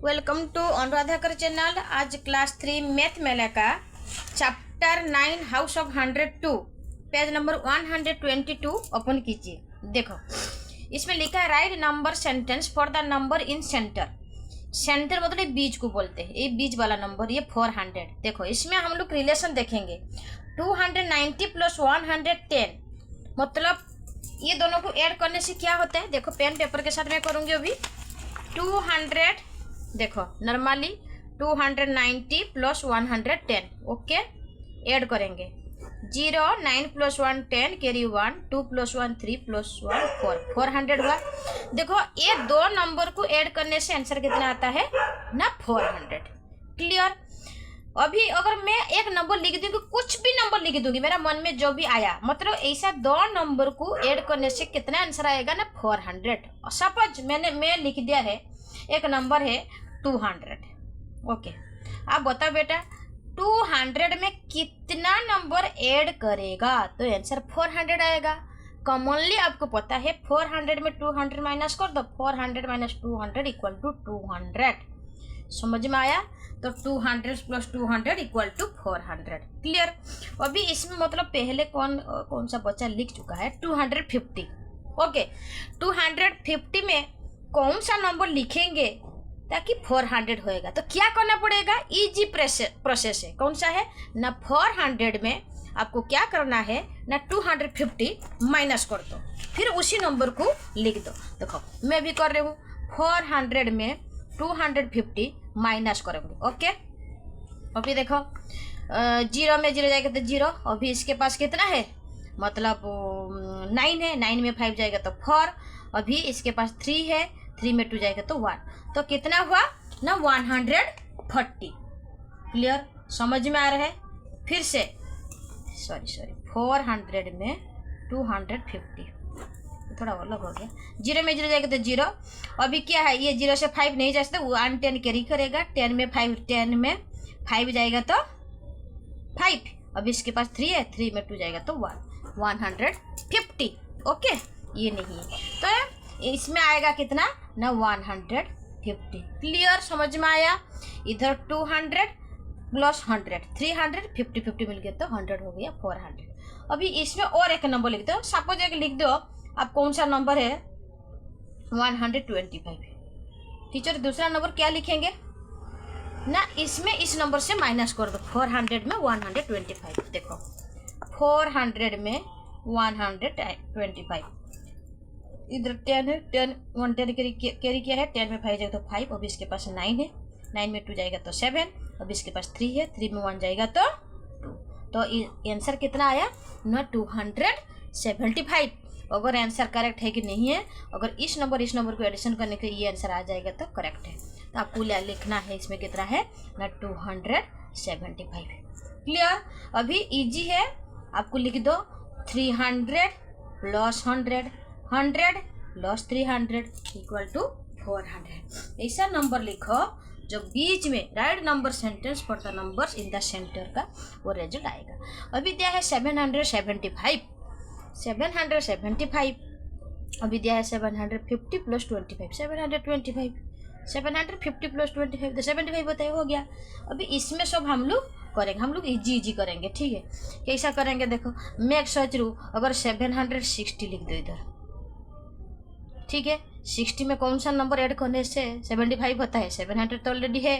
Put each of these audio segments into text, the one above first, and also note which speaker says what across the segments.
Speaker 1: Welcome to Anuradhakar channel. आज class 3 math मेला का chapter 9 house of 102 page number 122 open कीजिए। देखो इसमें लिखा है right number sentence for the number in center. Center मतलब बीच को बोलते हैं, ये बीच वाला नंबर ये 400। देखो इसमें हम लोग रिलेशन देखेंगे 290 प्लस 110 मतलब ये दोनों को ऐड करने से क्या होता है। देखो पेन पेपर के साथ मैं करूँगी अभी 200। देखो नॉर्मली 290 प्लस 110 ओके ऐड करेंगे 0 9 प्लस 1 10 कैरी 1 2 प्लस 1 3 प्लस 1 4 400 हुआ। देखो ये दो नंबर को ऐड करने से आंसर कितना आता है ना 400। क्लियर। अभी अगर मैं एक नंबर लिख दूंगी, कुछ भी नंबर लिख दूंगी, मेरा मन में जो भी आया, मतलब ऐसा दो नंबर को ऐड करने से कितना आंसर आएगा ना 400। सपोज मैं लिख दिया है एक नंबर है 200। ओके आप बताओ बेटा 200 में कितना नंबर ऐड करेगा तो आंसर 400 आएगा। कॉमनली आपको पता है 400 में 200 माइनस कर दो, 400 माइनस 200 इक्वल टू 200। समझ में आया। तो 200 प्लस 200 इक्वल टू 400। क्लियर। अभी इसमें मतलब पहले कौन सा बच्चा लिख चुका है 250। ओके 250 में कौन सा नंबर लिखेंगे ताकि 400 होएगा। तो क्या करना पड़ेगा, इजी प्रोसेस है। कौन सा है ना 400 में आपको क्या करना है ना 250 माइनस कर दो, फिर उसी नंबर को लिख दो। देखो मैं भी कर रही हूँ 400 में 250 माइनस करेंगे। ओके अभी देखो 0 में 0 जाएगा तो 0। अभी इसके पास कितना है मतलब 9 है, 9 में 5 जाएगा तो 4। अभी इसके पास 3 है, 3 में 2 जाएगा तो 1। तो कितना हुआ ना 140। क्लियर समझ में आ रहा है। फिर से सॉरी 400 में 250 थोड़ा अलग हो गया। 0 में 0 जाएगा तो 0। अभी क्या है ये 0 से 5 नहीं जा सकता, 1 10 कैरी करेगा। 10 में 5 जाएगा तो 5। अभी इसके पास 3 है, 3 में 2 जाएगा तो 1 150। ओके ये नहीं है तो इसमें आएगा कितना ना 150। क्लियर समझ में आया। इधर 200 प्लस 100 300 50 50 मिल गया तो 100 हो गया 400। अभी इसमें और एक नंबर लिख दो। सपोज एक लिख दो आप कौन सा नंबर है 125। टीचर दूसरा नंबर क्या लिखेंगे ना इसमें इस नंबर से माइनस कर दो 400 में 125। देखो 400 में 125 इधर 10 है, 10 110 कैरी किया है, 10 में 5 जाएगा तो 5। अभी इसके पास 9 है, 9 में 2 जाएगा तो 7। अभी इसके पास 3 है, 3 में 1 जाएगा तो 2। तो आंसर कितना आया ना 275। अगर आंसर करेक्ट है कि नहीं है, अगर इस नंबर को एडिशन करने के ये आंसर आ जाएगा तो करेक्ट है। तो आपको लिखना है इसमें कितना है ना 275। क्लियर। अभी इजी है, आपको लिख दो 300 प्लस 100 100 प्लस 300 इक्वल टू 400। ऐसा नंबर लिखो जो बीच में right number sentence for the numbers in the centre का वो रिजल्ट आएगा। अभी दिया है 775 775। अभी दिया है 750 प्लस 25 725 750 प्लस 25 तो 75 बताइए हो गया। अभी इसमें सब हम लोग करेंगे, हम लोग इजी करेंगे। ठीक है कैसा करेंगे देखो मैं सोच रही हूँ अगर 760 लिख दो इधर। ठीक है 60 में कौन सा नंबर ऐड करने से 75 होता है, 700 तो ऑलरेडी है।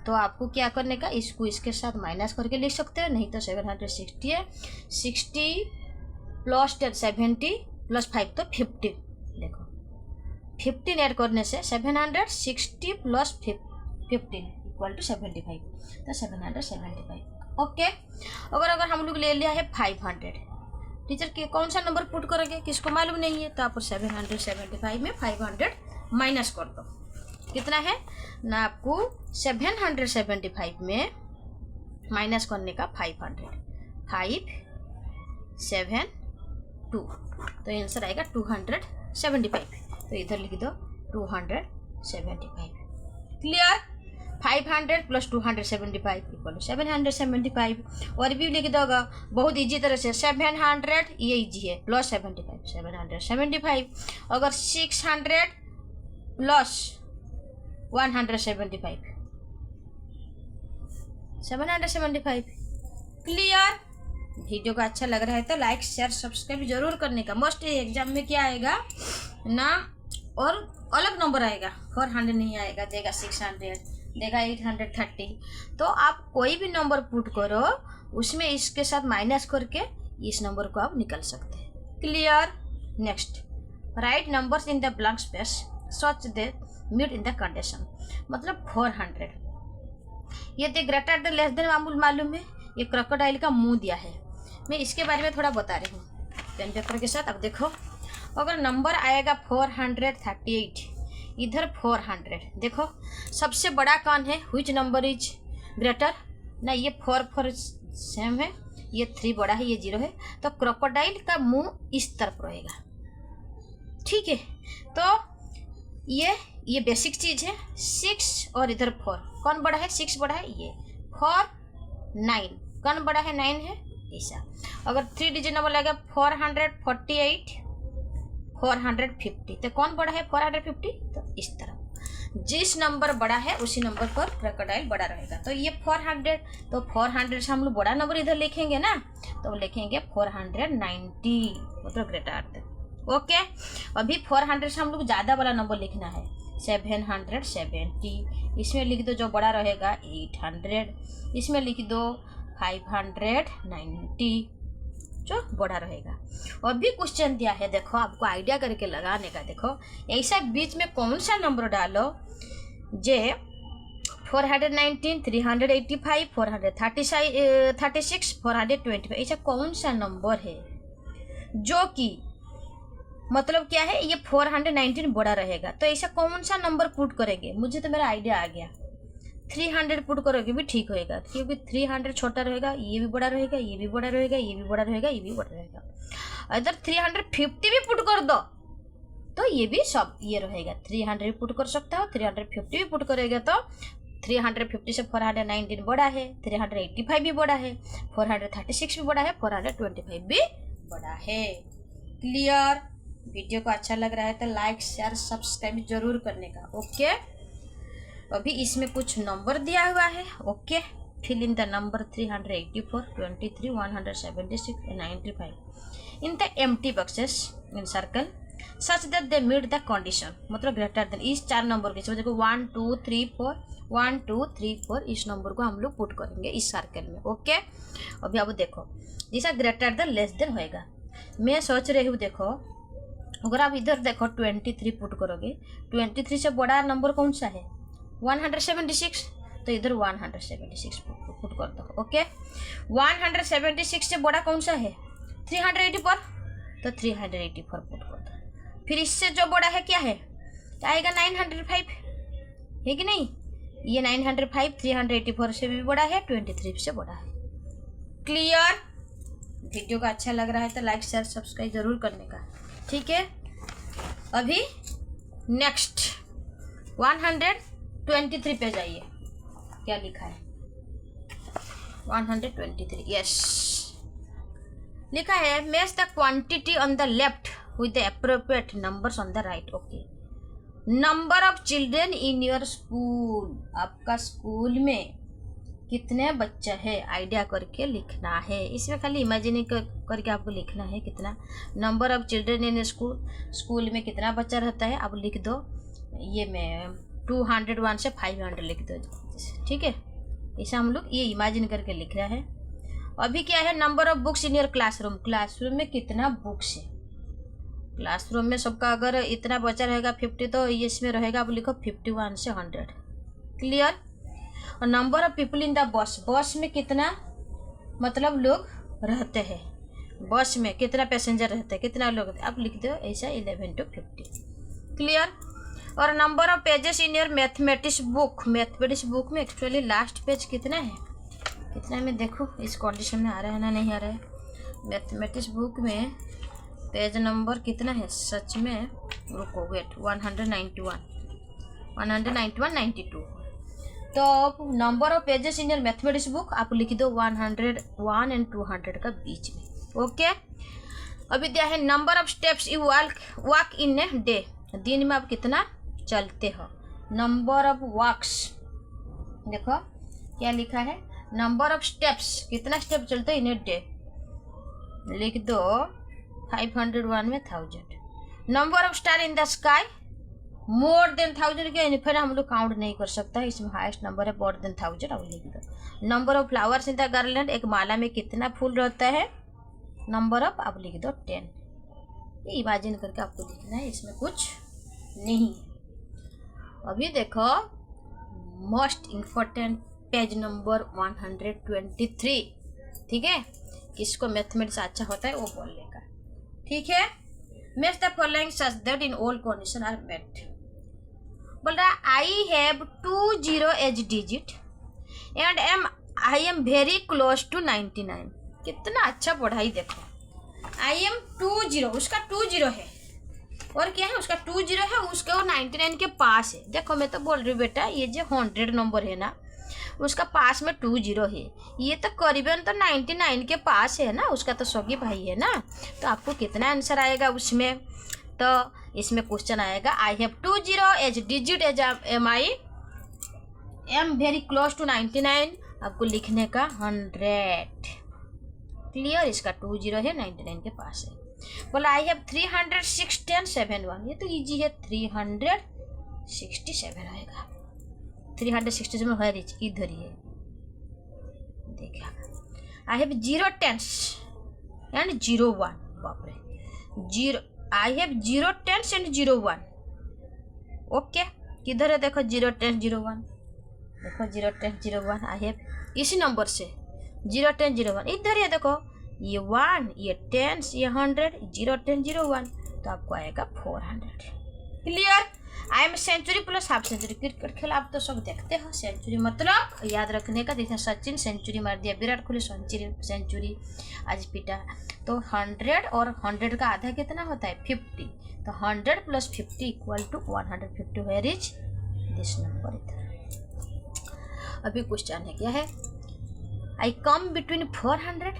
Speaker 1: तो आपको क्या करने का इसको इसके साथ माइनस करके लिख सकते हैं, नहीं तो 760 है 60 प्लस 70 प्लस 5 तो 50। देखो 15 ऐड करने से 760 प्लस 15 इक्वल टू 75 तो 775। ओके अगर हम लोग ले लिया है 500, टीचर के कौन सा नंबर पुट करोगे किसको मालूम नहीं है, तो आपको 775 में 500 माइनस कर दो। कितना है ना आपको 775 में माइनस करने का 500 5 7 2 तो आंसर आएगा 275। तो इधर लिख दो 275। क्लियर। 500 plus 275 equal to 775। और भी लिख दोगा बहुत इजी तरह से 700 ये इजी है प्लस 75 775। अगर 600 प्लस 175 775। क्लियर। वीडियो का अच्छा लग रहा है तो लाइक शेयर सब्सक्राइब जरूर करने का। मोस्ट एग्जाम में क्या आएगा ना, और अलग नंबर आएगा, 400 नहीं आएगा, देगा 600, देगा 830। तो आप कोई भी नंबर पुट करो, उसमें इसके साथ माइनस करके इस नंबर को आप निकल सकते हैं। Clear. Next, write numbers in the blank space such they meet in the condition. मतलब 400 ये तो ग्रेटर देन लेस देन मालूम है, ये क्रोकोडाइल का मुंह दिया है। मैं इसके बारे में थोड़ा बता रही हूँ पेन पेपर के साथ। अब देखो, अगर नंबर आएगा 438, इधर 400, देखो सबसे बड़ा कौन है, व्हिच नंबर इज ग्रेटर ना, ये 4 सेम है, ये 3 बड़ा है, ये 0 है, तो क्रोकोडाइल का मुंह इस तरफ रहेगा। ठीक है, तो ये बेसिक चीज है। 6 और इधर 4, कौन बड़ा है, 6 बड़ा है, ये 4 9, कौन बड़ा है, 9 है, ऐसा। अगर 3 डिजिट नंबर लगेगा 448 450, तो कौन बड़ा है, 450, तो इस तरह जिस नंबर बड़ा है उसी नंबर पर क्रोकोडाइल बड़ा रहेगा। तो ये 400, तो 400 से हम लोग बड़ा नंबर इधर लिखेंगे ना, तो लिखेंगे 490, मतलब ग्रेटर। ओके, अभी 400 से हम लोग ज़्यादा वाला नंबर लिखना है, 770। इसमें लिख दो जो बड़ा रहेगा 800, इसमें लिख दो 590 जो बड़ा रहेगा। और भी क्वेश्चन दिया है, देखो आपको आइडिया करके लगाने का। देखो ऐसा बीच में कौन सा नंबर डालो जे 419 385 436 425, ऐसा कौन सा नंबर है जो कि मतलब क्या है, ये 419 बड़ा रहेगा। तो ऐसा कौन सा नंबर पुट करेंगे, मुझे तो मेरा आइडिया आ गया। 300 पुट करोगे भी ठीक होएगा, क्योंकि 300 छोटा रहेगा, ये भी बड़ा रहेगा, ये भी बड़ा रहेगा, ये भी बड़ा रहेगा, ये भी बड़ा रहेगा। अगर 350 भी पुट कर दो तो ये भी सब ये रहेगा। 300 पुट कर सकता हो, 350 भी पुट करेगा तो 350 से 419 बड़ा है, 385 भी बड़ा है, 436 भी बड़ा है, 425 भी बड़ा है। क्लियर। वीडियो को अच्छा लग रहा है तो लाइक शेयर सब्सक्राइब जरूर करने का। ओके, अभी इसमें कुछ नंबर दिया हुआ है। Okay, fill in the number 384 23 176 95 in the empty boxes in circle such that they meet the condition, मतलब ग्रेटर देन। इस 4 नंबर के देखो 1 2 3 4 1 2 3 4, इस नंबर को हम लोग पुट करेंगे इस सर्कल में। ओके, अभी अब देखो जैसा ग्रेटर देन लेस देन होएगा। मैं सोच रही हूँ, देखो अगर आप इधर देखो 23 पुट करोगे, 23 से बड़ा नंबर कौन सा है, 176, तो इधर 176 पुट कर दो। ओके, 176 से बड़ा कौन सा है, 384, तो 384 पुट कर दो। फिर इससे जो बड़ा है क्या है, आएगा 905, है कि नहीं, ये 905 384 से भी बड़ा है, 23 से बड़ा है। क्लियर। वीडियो का अच्छा लग रहा है तो लाइक शेयर सब्सक्राइब जरूर करने का। ठीक है, अभी नेक्स्ट 123 पे जाइए, क्या लिखा है 123, यस लिखा है match the quantity on the left with the appropriate numbers on the right. Okay, number of children in your school, आपका स्कूल में कितने बच्चे हैं आइडिया करके लिखना है। इसमें खाली इमेजिनिंग करके आपको लिखना है कितना number of children in school में कितना बच्चा रहता है, आप लिख दो। ये मैं 201 से 500 लिख दो, ठीक है। ऐसा हम लोग ये इमेजिन करके लिख रहा है। अभी क्या है, number of books in your classroom, classroom में कितना बुक्स है। क्लासरूम में सबका अगर इतना बच्चा रहेगा 50, तो ये इसमें रहेगा आप लिखो 51 से 100। क्लियर। और number of people in the bus, बस में कितना मतलब लोग रहते हैं, बस में कितना पैसेंजर रहते हैं, कितना लोग रहते हैं, आप लिख दो ऐसा 11 to 50। क्लियर। और number of pages in your mathematics book, mathematics book में एक्चुअली लास्ट पेज कितना है, कितना में देखो इस कंडीशन में आ रहा है ना नहीं आ रहा है। मैथमेटिक्स बुक में पेज नंबर कितना है, सच में रुको वेट, 191 92। तो number of pages in your mathematics book आप लिख दो 101 and 200 का बीच में। ओके, अभी दिया है number of steps you walk in a day, दिन में आप कितना चलते हो। नंबर ऑफ वॉक्स, देखो क्या लिखा है, नंबर ऑफ स्टेप्स, कितना स्टेप चलते हैं इन ए डे, लिख दो 501 में 1000। Number of star in the sky more than 1000 के, फिर हम लोग काउंट नहीं कर सकता, इसमें हाईएस्ट नंबर है मोर देन 1000, अब लिख दो। Number of flowers in the garland, एक माला में कितना फूल रहता है, नंबर ऑफ, अब लिख दो 10। ये इमेजिन करके आपको लिखना है, इसमें कुछ नहीं है। अभी देखो मोस्ट इम्पोर्टेंट पेज नंबर 123, ठीक है, किसको मैथमेटिक्स अच्छा होता है वो बोल लेगा, ठीक है। Match the following such that in all condition are met. बोल रहा I have 20 as digit and I am very close to 99। कितना अच्छा पढ़ाई, देखो आई एम 20, उसका 20 है, और क्या है उसका 20 है, उसके और 99 के पास है। देखो मैं तो बोल रही हूँ बेटा, ये जो 100 नंबर है ना, उसका पास में 20 है, ये तो करीबन तो 99 के पास है ना, उसका तो सगी भाई है ना, तो आपको कितना आंसर आएगा उसमें, तो इसमें क्वेश्चन आएगा I have 20 as digit as am I am very close to 99, आपको लिखने का 100, क्लियर। इसका 20 है, 99 के पास है। बोला आई हैव 360 एंड 71, ये तो इजी है, 367 आएगा, 367 है रिच, इधर ही है, देखिए। आई हैव 0 10 एंड 01, बाप रे, 0, आई हैव 0 10 एंड 01, ओके, किधर है, देखो 0 10 01, देखो 0 10 01, आई हैव इसी नंबर से 0 10 01, इधर है, देखो ये 1, ये 10, ये 100, 0 10 01, तो आपको आएगा 400, clear. I am century plus half century, cricket खेल आप तो सब देखते हो, सेंचुरी मतलब याद रखने का, जैसे सचिन सेंचुरी मार दिया, विराट कोहली सेंचुरी आज पीटा, तो 100 और 100 का आधा कितना होता है 50, तो 100 + 50 equal to 150, where is this number इधर। अभी क्वेश्चन है क्या है, I come between 400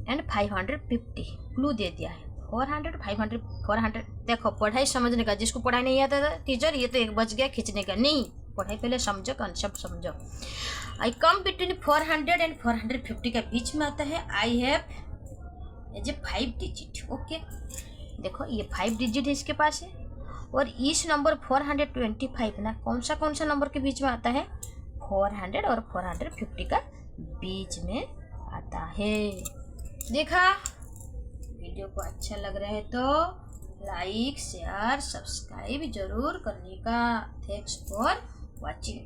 Speaker 1: and 550, clue दे दिया है, 400 500 400, देखो पढ़ाई समझने का, जिसको पढ़ाई नहीं आता था टीचर ये तो एक बच गया खींचने का, नहीं, पढ़ाई पहले समझो, कंसेप्ट समझो। आई कम बिटवीन 400 एंड 450 के बीच में आता है, I have as a 5 digit, okay, देखो ये 5 डिजिट है इसके पास है, और इस नंबर 425 ना कौन सा नंबर के बीच में आता है, 400 और 450 का बीच में आता है। देखा, वीडियो को अच्छा लग रहा है तो लाइक शेयर सब्सक्राइब जरूर करने का। Thanks for watching.